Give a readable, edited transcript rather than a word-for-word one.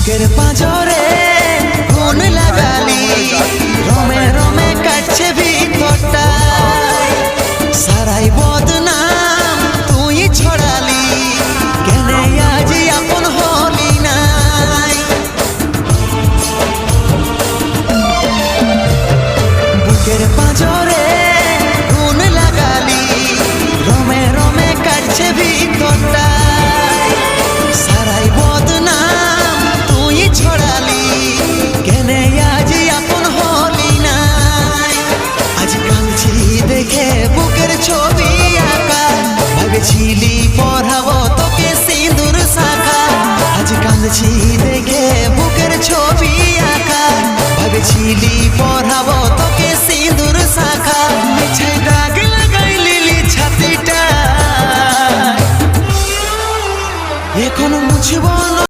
বুকের পাঁজরে কোন লাগালি রমে রমে কাটছে ভিতরটা সারাই বদনাম তুই ছড়ালি কেনে আজ আপন হলি নাই বুকের পাঁজরে কোন লাগালি রমে রমে কাটছে ভিতরটা সারাই বদনাম তুই ছড়ালি কেনে আজ আপন হলি নাই আজ কাঁদছি দেখে বুকের ছবি আঁকা ভেবেছিলি পড়াবো তোকে সিঁদুর শাখা আজ কাঁদছি দেখে বুকের ছবি আঁকা ভেবেছিলি পড়াবো